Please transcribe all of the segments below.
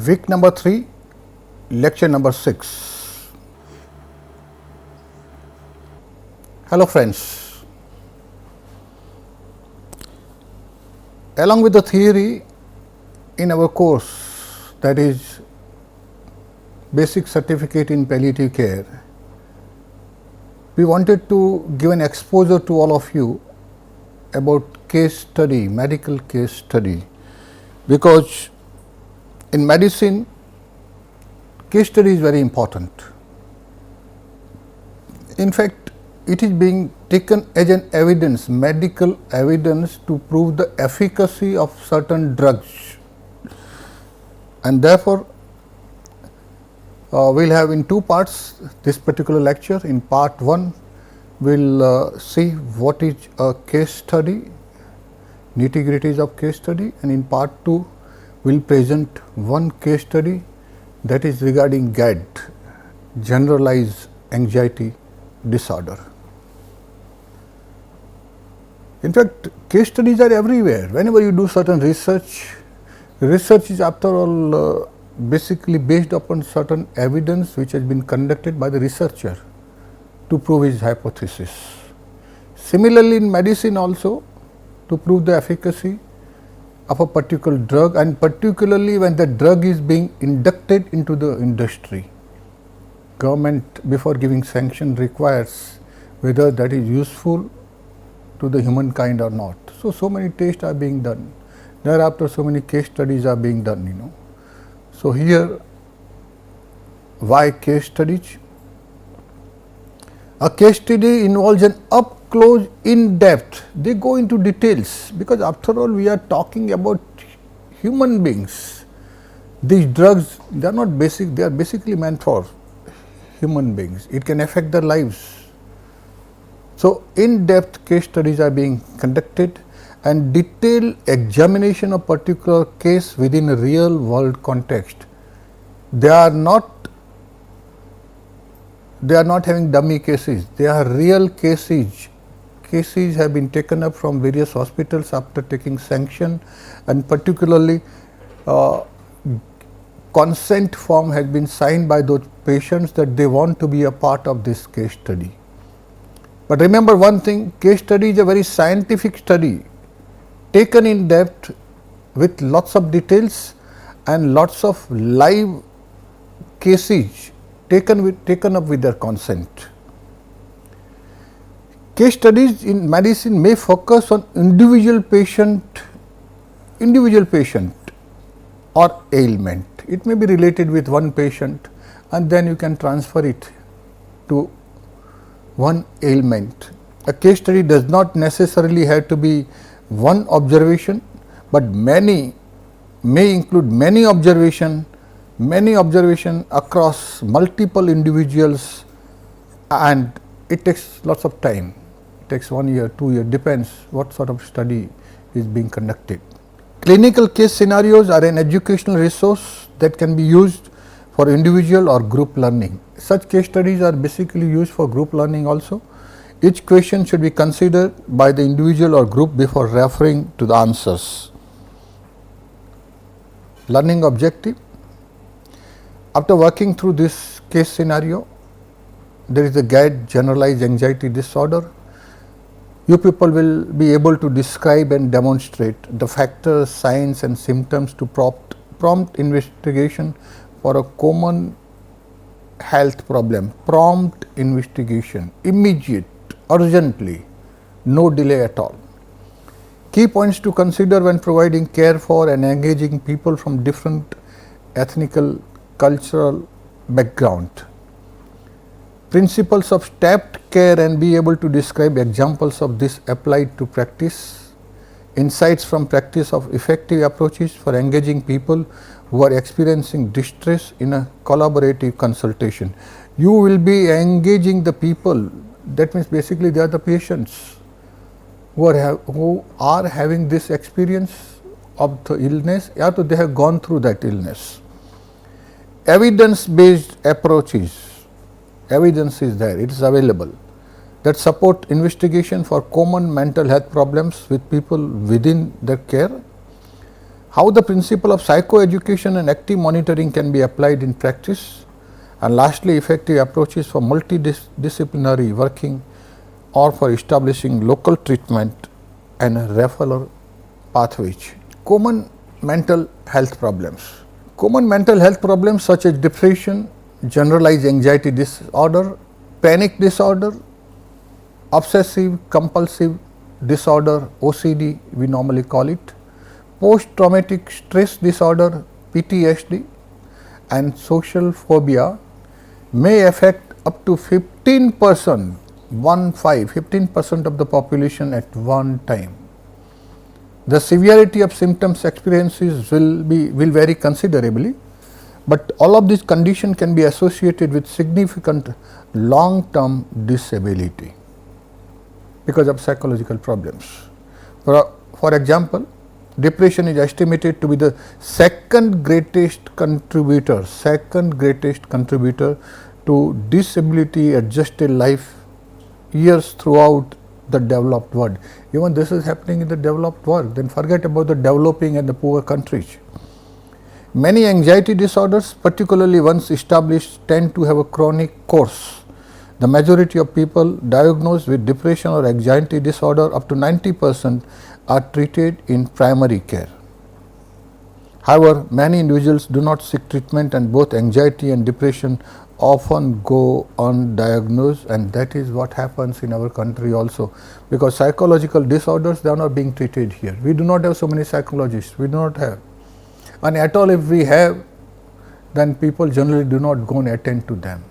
Week number 3, lecture number 6. Hello friends. Along with the theory in our course, that is Basic Certificate in Palliative Care, we wanted to give an exposure to all of you about case study, medical case study, because in medicine, case study is very important. In fact, it is being taken as an evidence, medical evidence to prove the efficacy of certain drugs, and therefore, we will have in two parts this particular lecture. In part 1, we will see what is a case study, nitty-gritties of case study, and in part 2, we will present one case study that is regarding GAD, Generalized Anxiety Disorder. In fact, case studies are everywhere. Whenever you do certain research, research is after all basically based upon certain evidence which has been conducted by the researcher to prove his hypothesis. Similarly, in medicine also, to prove the efficacy of a particular drug, and particularly when the drug is being inducted into the industry. Government, before giving sanction, requires whether that is useful to the humankind or not. So many tests are being done. Thereafter, so many case studies are being done, So here, why case studies? A case study involves an up-close, in-depth. They go into details, because after all we are talking about human beings. These drugs, they are not basic, they are basically meant for human beings. It can affect their lives. So in-depth case studies are being conducted, and detailed examination of particular case within a real world context. They are not having dummy cases, they are real cases. Cases have been taken up from various hospitals after taking sanction, and particularly consent form has been signed by those patients that they want to be a part of this case study. But remember one thing, case study is a very scientific study, taken in depth with lots of details and lots of live cases taken up with their consent. Case studies in medicine may focus on individual patient or ailment. It may be related with one patient, and then you can transfer it to one ailment. A case study does not necessarily have to be one observation, but many may include many observation across multiple individuals, and it takes lots of time. It takes 1 year, 2 years, depends what sort of study is being conducted. Clinical case scenarios are an educational resource that can be used for individual or group learning. Such case studies are basically used for group learning also. Each question should be considered by the individual or group before referring to the answers. Learning objective. After working through this case scenario, there is the GAD, Generalized Anxiety Disorder. You people will be able to describe and demonstrate the factors, signs and symptoms to prompt investigation for a common health problem. Prompt investigation, immediate, urgently, no delay at all. Key points to consider when providing care for and engaging people from different ethnical, cultural background. Principles of stepped care, and be able to describe examples of this applied to practice. Insights from practice of effective approaches for engaging people who are experiencing distress in a collaborative consultation. You will be engaging the people, that means basically they are the patients who are having this experience of the illness, or they have gone through that illness. Evidence-based approaches, evidence is there, it is available, that support investigation for common mental health problems with people within their care. how the principle of psychoeducation and active monitoring can be applied in practice, and lastly, effective approaches for multidisciplinary working or for establishing local treatment and referral pathways. Common mental health problems. Common mental health problems such as depression, generalized anxiety disorder, panic disorder, obsessive compulsive disorder, OCD we normally call it, post-traumatic stress disorder, PTSD, and social phobia may affect up to 15% of the population at one time. The severity of symptoms experiences will vary considerably, but all of these conditions can be associated with significant long-term disability because of psychological problems. For example, depression is estimated to be the second greatest contributor to disability adjusted life years throughout the developed world. Even this is happening in the developed world, then forget about the developing and the poor countries. Many anxiety disorders, particularly once established, tend to have a chronic course. The majority of people diagnosed with depression or anxiety disorder, up to 90%, are treated in primary care. However, many individuals do not seek treatment, and both anxiety and depression often go undiagnosed, and that is what happens in our country also, because psychological disorders, they are not being treated here. We do not have so many psychologists, we do not have, and at all if we have, then people generally do not go and attend to them.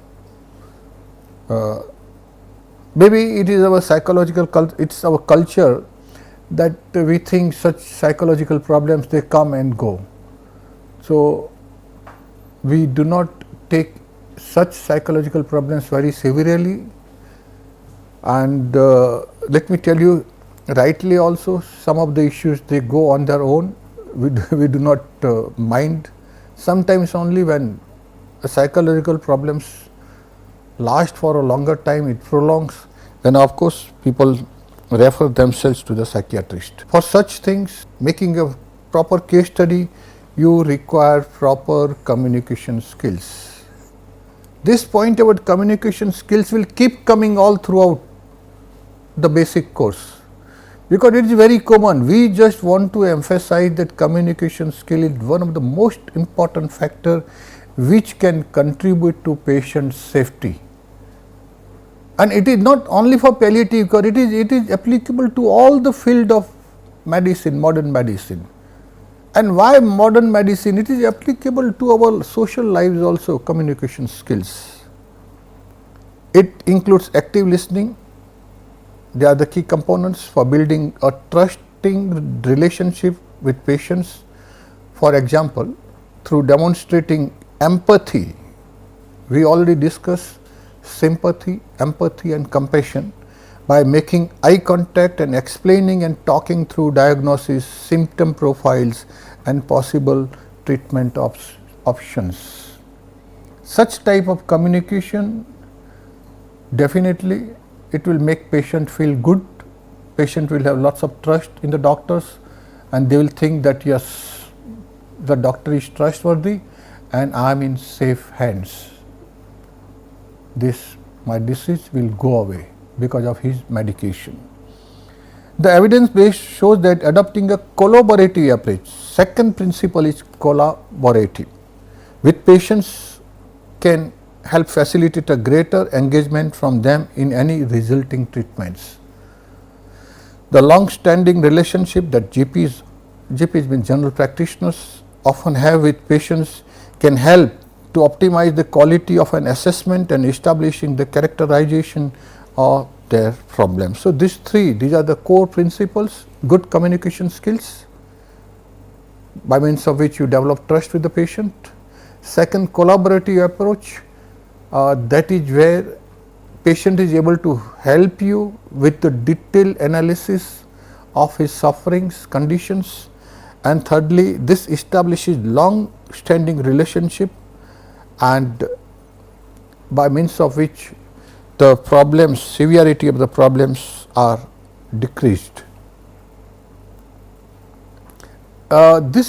Maybe it is our psychological it's our culture that we think such psychological problems, they come and go. So we do not take such psychological problems very severely, and let me tell you, rightly also, some of the issues, they go on their own. We do not mind. Sometimes only when psychological problems last for a longer time, it prolongs, then of course people refer themselves to the psychiatrist. For such things, making a proper case study, you require proper communication skills. This point about communication skills will keep coming all throughout the basic course, because it is very common. We just want to emphasize that communication skill is one of the most important factor which can contribute to patient safety. And it is not only for palliative care, it is applicable to all the field of medicine, modern medicine. And why modern medicine? It is applicable to our social lives also, communication skills. It includes active listening. They are the key components for building a trusting relationship with patients. For example, through demonstrating empathy, we already discussed sympathy, empathy and compassion, by making eye contact and explaining and talking through diagnosis, symptom profiles and possible treatment options. Such type of communication, definitely it will make patient feel good. Patient will have lots of trust in the doctors, and they will think that yes, the doctor is trustworthy and I am in safe hands. My disease will go away because of his medication. The evidence base shows that adopting a collaborative approach, second principle is collaborative, with patients can help facilitate a greater engagement from them in any resulting treatments. The long-standing relationship that GPs mean general practitioners often have with patients can help to optimize the quality of an assessment and establishing the characterization of their problems. So these are the core principles: good communication skills, by means of which you develop trust with the patient. Second, collaborative approach, that is where patient is able to help you with the detailed analysis of his sufferings, conditions. And thirdly, this establishes long standing relationship, and by means of which the problems, severity of the problems are decreased. This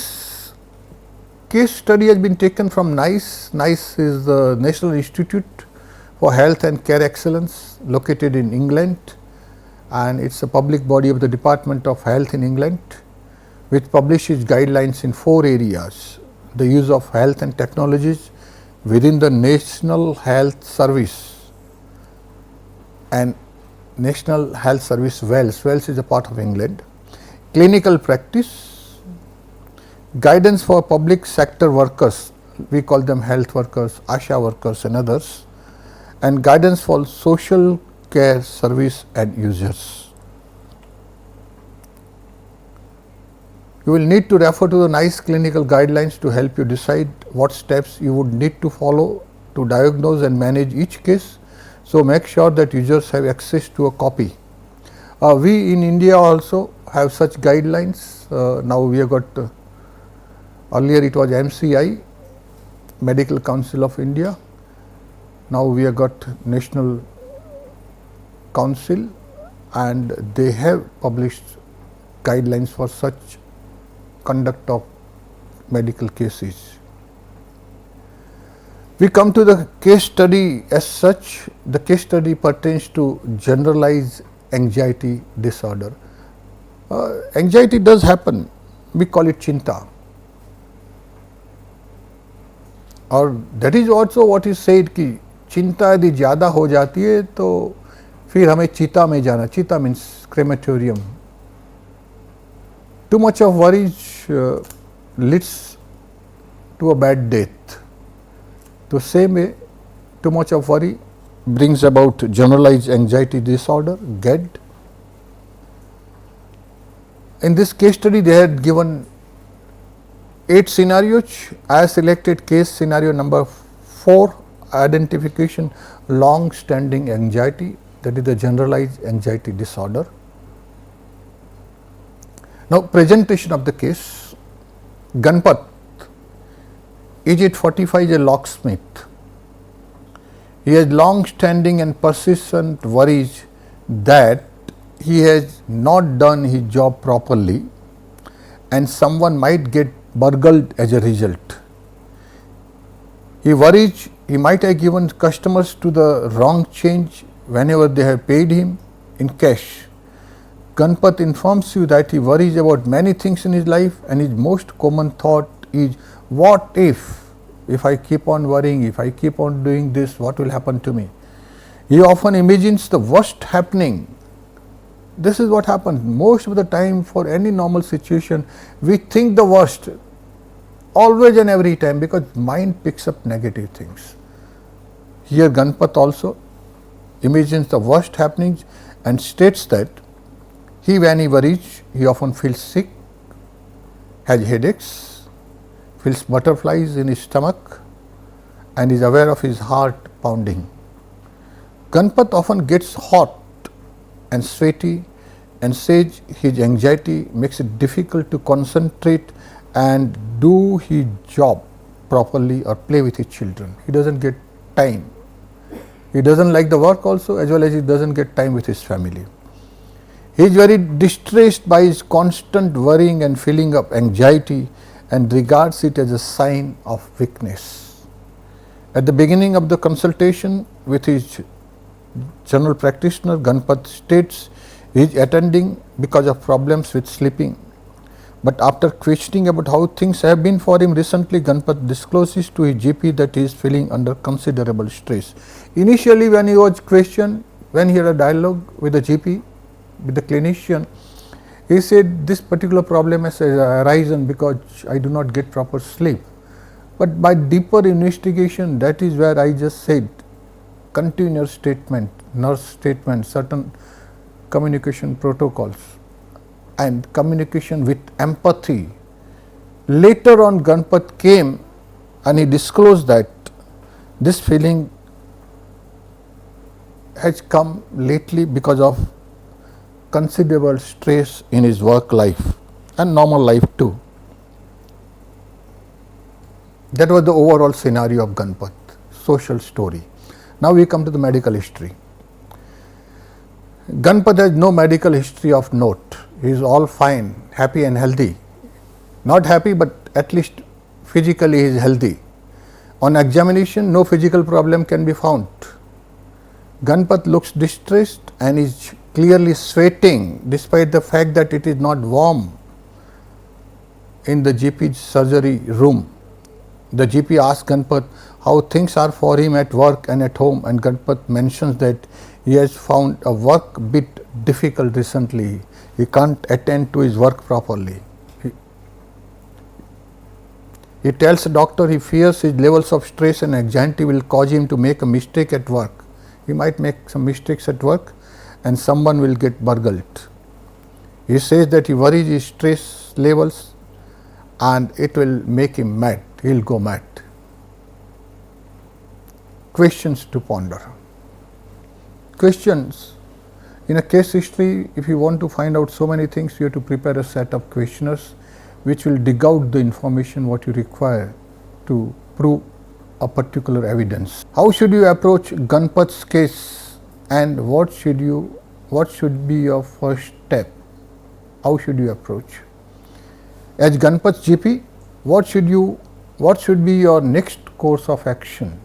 case study has been taken from NICE. NICE is the National Institute for Health and Care Excellence, located in England, and it's a public body of the Department of Health in England, which publishes guidelines in 4 areas: the use of health and technologies within the National Health Service and National Health Service Wales. Wales is a part of England. Clinical practice, guidance for public sector workers, we call them health workers, ASHA workers and others, and guidance for social care service and users. You will need to refer to the NICE clinical guidelines to help you decide what steps you would need to follow to diagnose and manage each case. So, make sure that users have access to a copy. We in India also have such guidelines. Now we have got, earlier it was MCI, Medical Council of India. Now we have got National Council, and they have published guidelines for such conduct of medical cases. We come to the case study as such. The case study pertains to generalized anxiety disorder. Anxiety does happen, we call it chinta, और that is also what is said कि चिंता यदि ज़्यादा हो जाती है तो फिर हमें चिता में जाना. चिता means crematorium. Too much of worries leads to a bad death. The same way, too much of worry brings about generalized anxiety disorder, GAD. In this case study, they had given 8 scenarios. I selected case scenario number 4, identification long standing anxiety, that is the generalized anxiety disorder. Now, presentation of the case. Ganpat, aged 45, is a locksmith. He has long standing and persistent worries that he has not done his job properly and someone might get burgled as a result. He worries he might have given customers to the wrong change whenever they have paid him in cash. Ganpat informs you that he worries about many things in his life, and his most common thought is, what if I keep on worrying, if I keep on doing this, what will happen to me? He often imagines the worst happening. This is what happens most of the time for any normal situation. We think the worst always and every time because mind picks up negative things. Here Ganpat also imagines the worst happenings and states that when he worries, he often feels sick, has headaches, feels butterflies in his stomach, and is aware of his heart pounding. Ganpat often gets hot and sweaty and says his anxiety makes it difficult to concentrate and do his job properly or play with his children. He doesn't get time. He doesn't like the work also, as well as he doesn't get time with his family. He is very distressed by his constant worrying and feeling of anxiety and regards it as a sign of weakness. At the beginning of the consultation with his general practitioner, Ganpat states he is attending because of problems with sleeping. But after questioning about how things have been for him recently, Ganpat discloses to his GP that he is feeling under considerable stress. Initially, when he was questioned, when he had a dialogue with the GP, with the clinician, he said this particular problem has arisen because I do not get proper sleep. But by deeper investigation, that is where I just said continuous statement, nurse statement, certain communication protocols and communication with empathy. Later on, Ganpat came and he disclosed that this feeling has come lately because of considerable stress in his work life and normal life too. That was the overall scenario of Ganpat, social story. Now we come to the medical history. Ganpat has no medical history of note. He is all fine, happy and healthy. Not happy, but at least physically he is healthy. On examination, no physical problem can be found. Ganpat looks distressed and is clearly sweating despite the fact that it is not warm in the GP's surgery room. The GP asks Ganpat how things are for him at work and at home, and Ganpat mentions that he has found a work bit difficult recently. He can't attend to his work properly. He tells the doctor he fears his levels of stress and anxiety will cause him to make a mistake at work. He might make some mistakes at work and someone will get burgled. He says that he worries his stress levels and it will make him mad. He will go mad. Questions to ponder. Questions. In a case history, if you want to find out so many things, you have to prepare a set of questionnaires which will dig out the information what you require to prove a particular evidence. How should you approach Ganpat's case and what should be your first step? How should you approach? As Ganpat's GP, what should be your next course of action?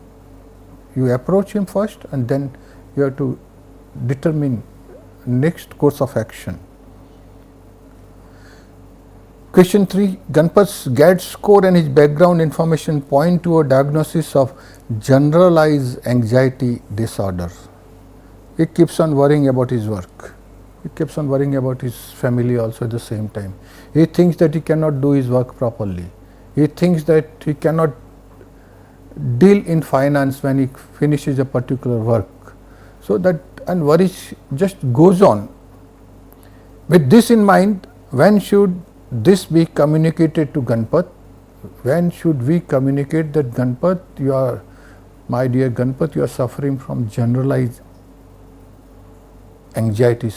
You approach him first and then you have to determine next course of action. Question 3. Ganpat's GAD score and his background information point to a diagnosis of generalized anxiety disorder. He keeps on worrying about his work. He keeps on worrying about his family also at the same time. He thinks that he cannot do his work properly. He thinks that he cannot deal in finance when he finishes a particular work. So that and worry just goes on. With this in mind, when should this be communicated to Ganpat? When should we communicate that Ganpat, my dear Ganpat, you are suffering from generalized anxiety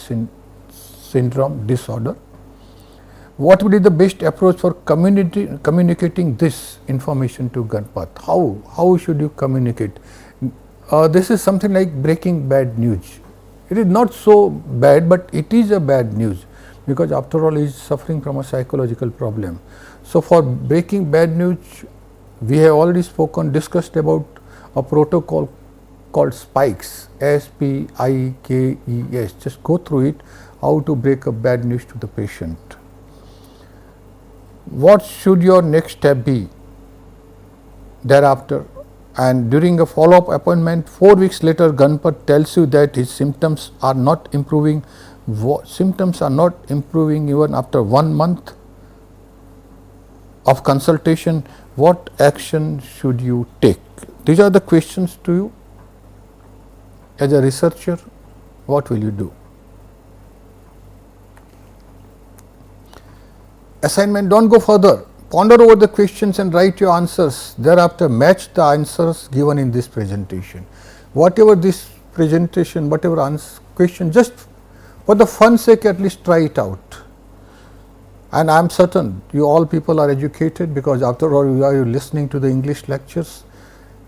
syndrome disorder? What would be the best approach for communicating this information to Ganpat? How should you communicate? This is something like breaking bad news. It is not so bad, but it is a bad news because after all he is suffering from a psychological problem. So for breaking bad news, we have already discussed about a protocol called SPIKES, SPIKES. Just go through it, how to break a bad news to the patient. What should your next step be thereafter? And during a follow-up appointment, 4 weeks later, Ganpat tells you that his symptoms are not improving. Symptoms are not improving even after 1 month of consultation. What action should you take? These are the questions to you. As a researcher, what will you do? Assignment, don't go further. Ponder over the questions and write your answers. Thereafter, match the answers given in this presentation. Whatever this presentation, whatever question, just for the fun sake, at least try it out. And I am certain you all people are educated because after all, you are listening to the English lectures,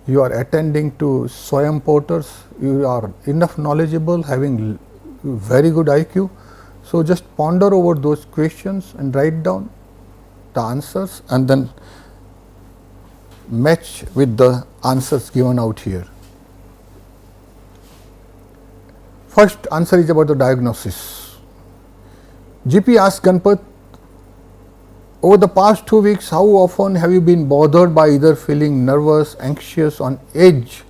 you are attending to Swayam porters, you are enough knowledgeable, having very good IQ. So just ponder over those questions and write down the answers and then match with the answers given out here. First answer is about the diagnosis. GP asked Ganpat, over the past 2 weeks, how often have you been bothered by either feeling nervous, anxious, on edge,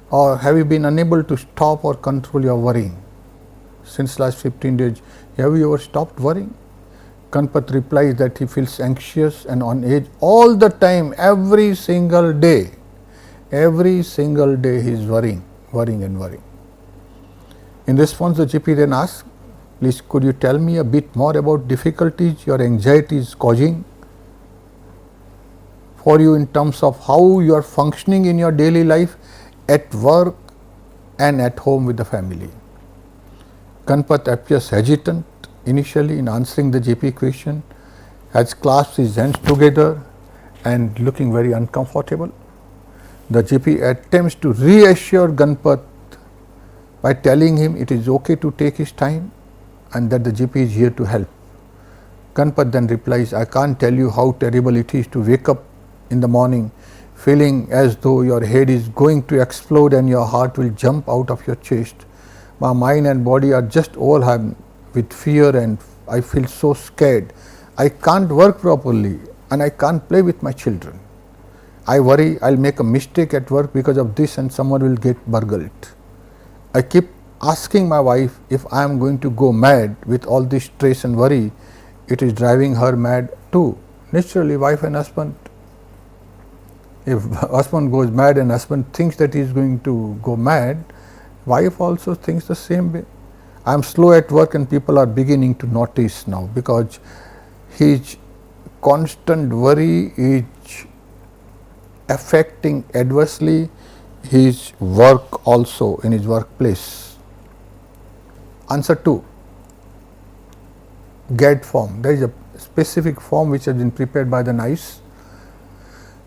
or have you been unable to stop or control your worrying? Since last 15 days, have you ever stopped worrying? Ganpat replies that he feels anxious and on edge all the time, every single day. Every single day he is worrying. In response, the GP then asks, please could you tell me a bit more about difficulties your anxiety is causing for you in terms of how you are functioning in your daily life, at work and at home with the family. Ganpat appears hesitant initially in answering the GP question, has clasped his hands together and looking very uncomfortable. The GP attempts to reassure Ganpat by telling him it is okay to take his time and that the GP is here to help. Ganpat then replies, I can't tell you how terrible it is to wake up in the morning, feeling as though your head is going to explode and your heart will jump out of your chest. My mind and body are just overwhelmed with fear and I feel so scared. I can't work properly and I can't play with my children. I worry I'll make a mistake at work because of this and someone will get burgled. I keep asking my wife if I am going to go mad with all this stress and worry. It is driving her mad too. Naturally, wife and husband, if husband goes mad and husband thinks that he is going to go mad, wife also thinks the same way. I am slow at work and people are beginning to notice now because his constant worry is affecting adversely his work also in his workplace. Answer 2. GAD form. There is a specific form which has been prepared by the NICE.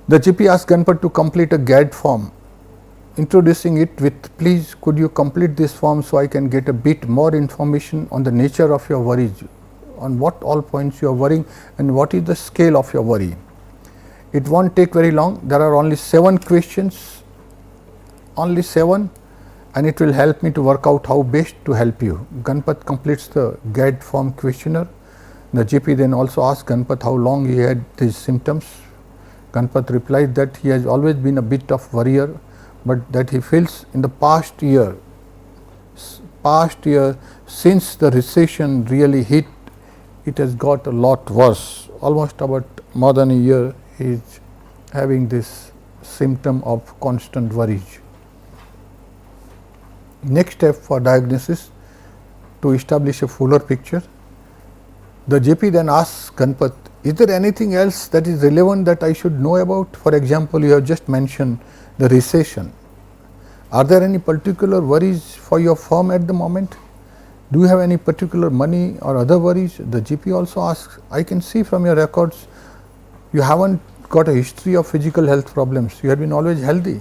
The GP asked Ganpat to complete a GAD form, introducing it with, please could you complete this form so I can get a bit more information on the nature of your worries, on what all points you are worrying and what is the scale of your worry. It won't take very long. There are only 7 questions, only 7, and it will help me to work out how best to help you. Ganpat completes the GAD form questionnaire. The GP then also asked Ganpat how long he had these symptoms. Ganpat replied that he has always been a bit of worrier, but that he feels in the past year since the recession really hit, it has got a lot worse. Almost about more than a year he is having this symptom of constant worries. Next step for diagnosis, to establish a fuller picture. The GP then asks Ganpat, is there anything else that is relevant that I should know about? For example, you have just mentioned the recession. Are there any particular worries for your firm at the moment? Do you have any particular money or other worries? The GP also asks, I can see from your records you haven't got a history of physical health problems. You have been always healthy.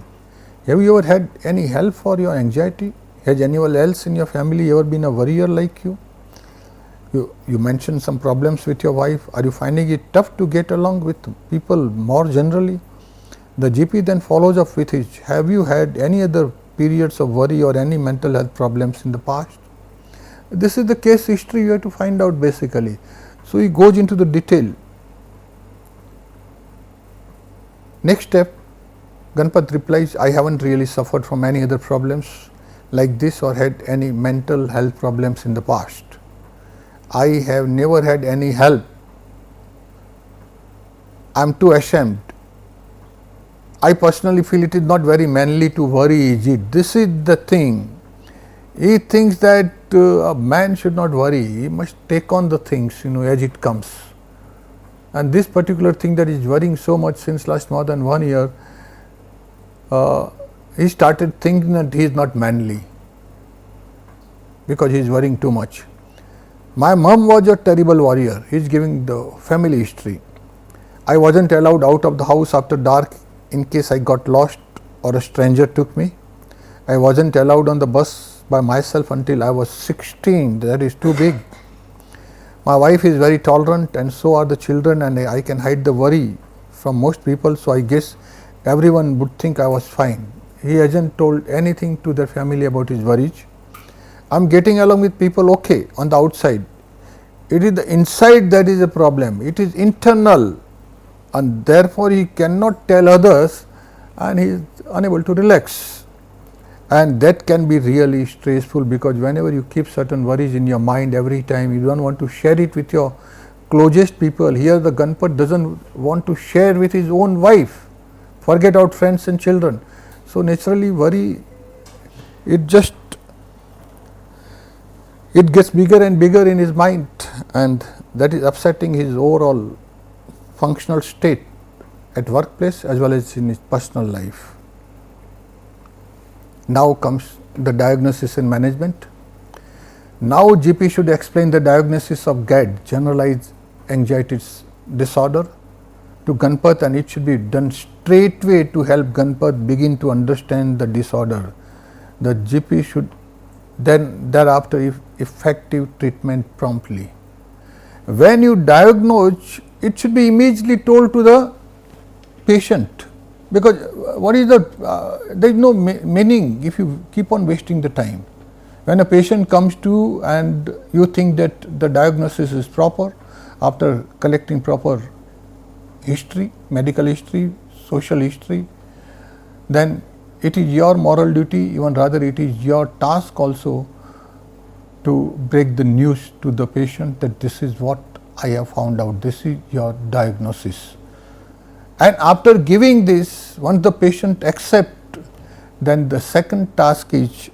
Have you ever had any help for your anxiety? Has anyone else in your family ever been a worrier like you? You mentioned some problems with your wife. Are you finding it tough to get along with people more generally? The GP then follows up with his, have you had any other periods of worry or any mental health problems in the past? This is the case history you have to find out basically. So he goes into the detail. Next step, Ganpat replies, I haven't really suffered from any other problems like this or had any mental health problems in the past. I have never had any help. I am too ashamed. I personally feel it is not very manly to worry, is it? This is the thing. He thinks that a man should not worry. He must take on the things, as it comes. And this particular thing that is worrying so much since last more than 1 year, he started thinking that he is not manly because he is worrying too much. My mom was a terrible warrior. He is giving the family history. I wasn't allowed out of the house after dark in case I got lost or a stranger took me. I wasn't allowed on the bus by myself until I was 16. That is too big. My wife is very tolerant and so are the children, and I can hide the worry from most people, so I guess everyone would think I was fine. He hasn't told anything to their family about his worries. I'm getting along with people okay on the outside. It is the inside that is a problem. It is internal, and therefore he cannot tell others and he is unable to relax. And that can be really stressful because whenever you keep certain worries in your mind every time, you don't want to share it with your closest people. Here the Ganpat doesn't want to share with his own wife. Forget out friends and children. So naturally worry, it gets bigger and bigger in his mind, and that is upsetting his overall functional state at workplace as well as in his personal life. Now comes the diagnosis and management. Now GP should explain the diagnosis of GAD, generalized anxiety disorder, to Ganpat, and it should be done straightway to help Ganpat begin to understand the disorder. The GP should then thereafter effective treatment promptly. When you diagnose, it should be immediately told to the patient, because what is there is no meaning if you keep on wasting the time. When a patient comes to you and you think that the diagnosis is proper after collecting proper history, medical history, social history, then it is your moral duty, even rather it is your task also to break the news to the patient that this is what I have found out, this is your diagnosis. And after giving this, once the patient accepts, then the second task is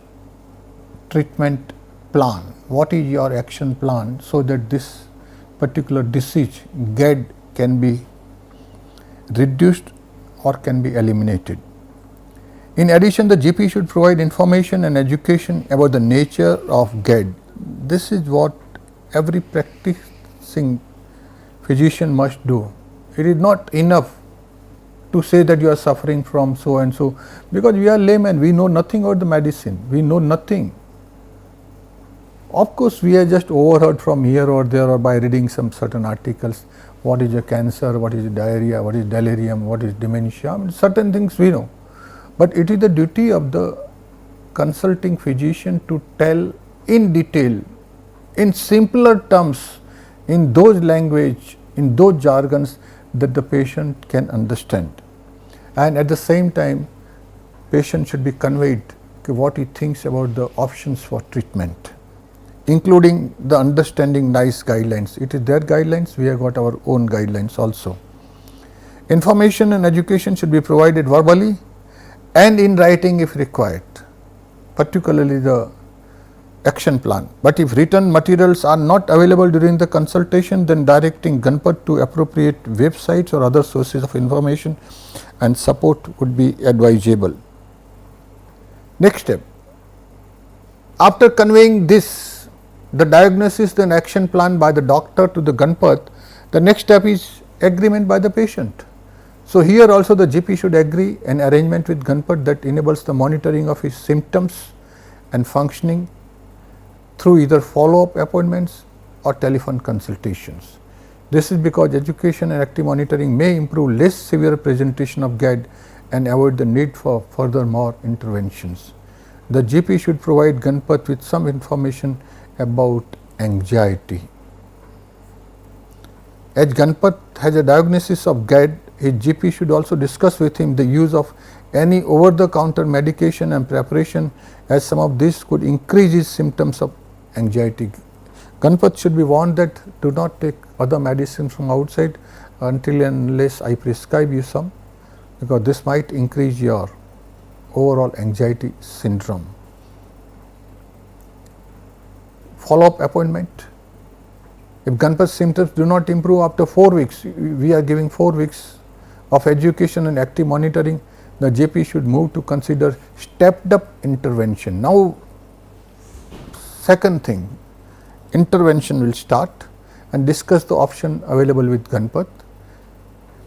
treatment plan. What is your action plan so that this particular disease, GERD, can be reduced or can be eliminated. In addition, the GP should provide information and education about the nature of GERD. This is what every practicing physician must do. It is not enough to say that you are suffering from so and so, because we are laymen, we know nothing about the medicine, we know nothing. Of course, we have just overheard from here or there or by reading some certain articles, what is a cancer, what is diarrhea, what is delirium, what is dementia, I mean, certain things we know. But it is the duty of the consulting physician to tell in detail, in simpler terms, in those language, in those jargons that the patient can understand. And at the same time, patient should be conveyed what he thinks about the options for treatment, including the understanding NICE guidelines. It is their guidelines, we have got our own guidelines also. Information and education should be provided verbally and in writing if required, particularly the action plan. But if written materials are not available during the consultation, then directing Ganpat to appropriate websites or other sources of information and support would be advisable. Next step, after conveying this, the diagnosis then action plan by the doctor to the Ganpat, the next step is agreement by the patient. So, here also the GP should agree an arrangement with Ganpat that enables the monitoring of his symptoms and functioning through either follow-up appointments or telephone consultations. This is because education and active monitoring may improve less severe presentation of GERD and avoid the need for further more interventions. The GP should provide Ganpat with some information about anxiety. As Ganpat has a diagnosis of GERD, his GP should also discuss with him the use of any over-the-counter medication and preparation, as some of this could increase his symptoms of anxiety. Ganpat should be warned that do not take other medicines from outside until and unless I prescribe you some, because this might increase your overall anxiety syndrome. Follow-up appointment. If Ganpat's symptoms do not improve after 4 weeks, we are giving 4 weeks of education and active monitoring, the GP should move to consider stepped up intervention. Now, second thing, intervention will start and discuss the option available with Ganpat.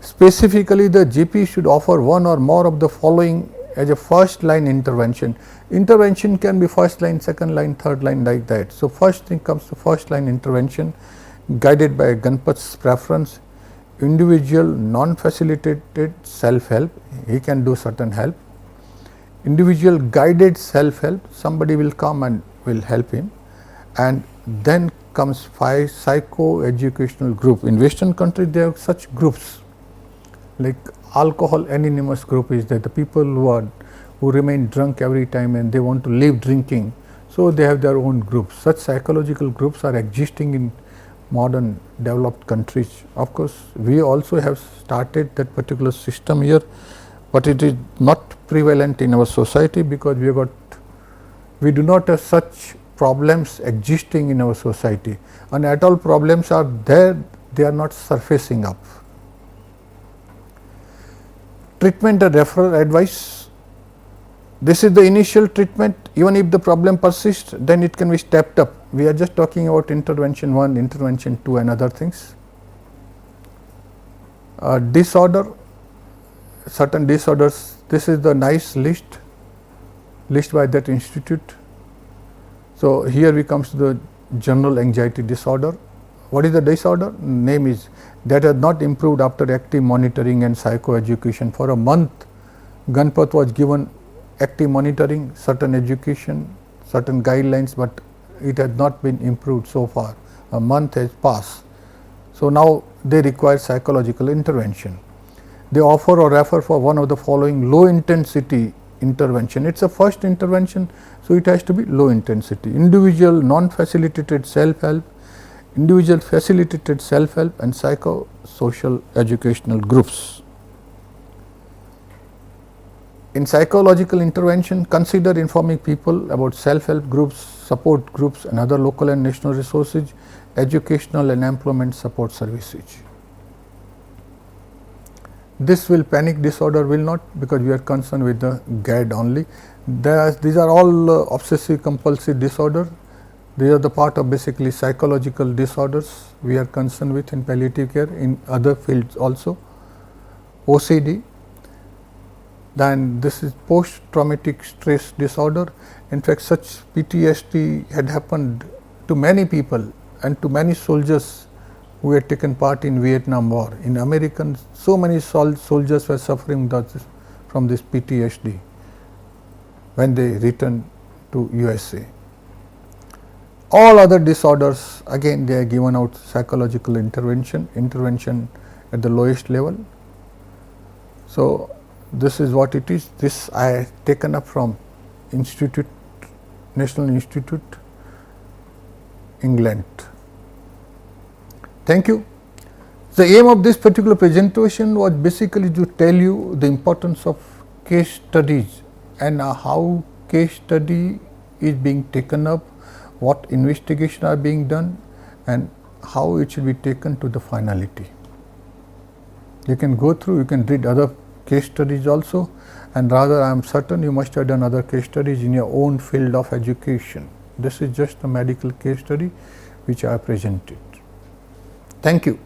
Specifically, the GP should offer one or more of the following as a first line intervention. Intervention can be first line, second line, third line, like that. So, first thing comes to first line intervention, guided by Ganpat's preference. Individual non-facilitated self-help, he can do certain help. Individual guided self-help, somebody will come and will help him. And then comes psycho-educational group. In Western countries, they have such groups, like alcohol anonymous group is there, the people who remain drunk every time and they want to leave drinking. So, they have their own groups. Such psychological groups are existing in modern developed countries. Of course, we also have started that particular system here, but it is not prevalent in our society because we do not have such problems existing in our society, and at all problems are there, they are not surfacing up. Treatment and referral advice. This is the initial treatment. Even if the problem persists, then it can be stepped up. We are just talking about intervention 1, intervention 2 and other things. Disorder, certain disorders, this is the NICE list by that institute. So, here we comes to the general anxiety disorder, what is the disorder? Name is that has not improved after active monitoring and psychoeducation. For a month, Ganpat was given active monitoring, certain education, certain guidelines, but it has not been improved so far. A month has passed. So now they require psychological intervention. They offer or refer for one of the following low intensity intervention. It's a first intervention, so it has to be low intensity. Individual non-facilitated self-help, individual facilitated self-help and psychosocial educational groups. In psychological intervention, consider informing people about self-help groups, support groups and other local and national resources, educational and employment support services. This will panic disorder will not, because we are concerned with the GAD only. These are all obsessive compulsive disorder. They are the part of basically psychological disorders we are concerned with in palliative care, in other fields also. OCD, then this is post traumatic stress disorder. In fact, such PTSD had happened to many people and to many soldiers who had taken part in Vietnam War. In Americans, so many soldiers were suffering from this PTSD when they returned to USA. All other disorders, again they are given out psychological intervention at the lowest level. So this is what it is. This I have taken up from National Institute, England. Thank you. The aim of this particular presentation was basically to tell you the importance of case studies and how case study is being taken up, what investigation are being done and how it should be taken to the finality. You can go through, you can read other case studies also, and rather I am certain you must have done other case studies in your own field of education. This is just a medical case study which I have presented. Thank you.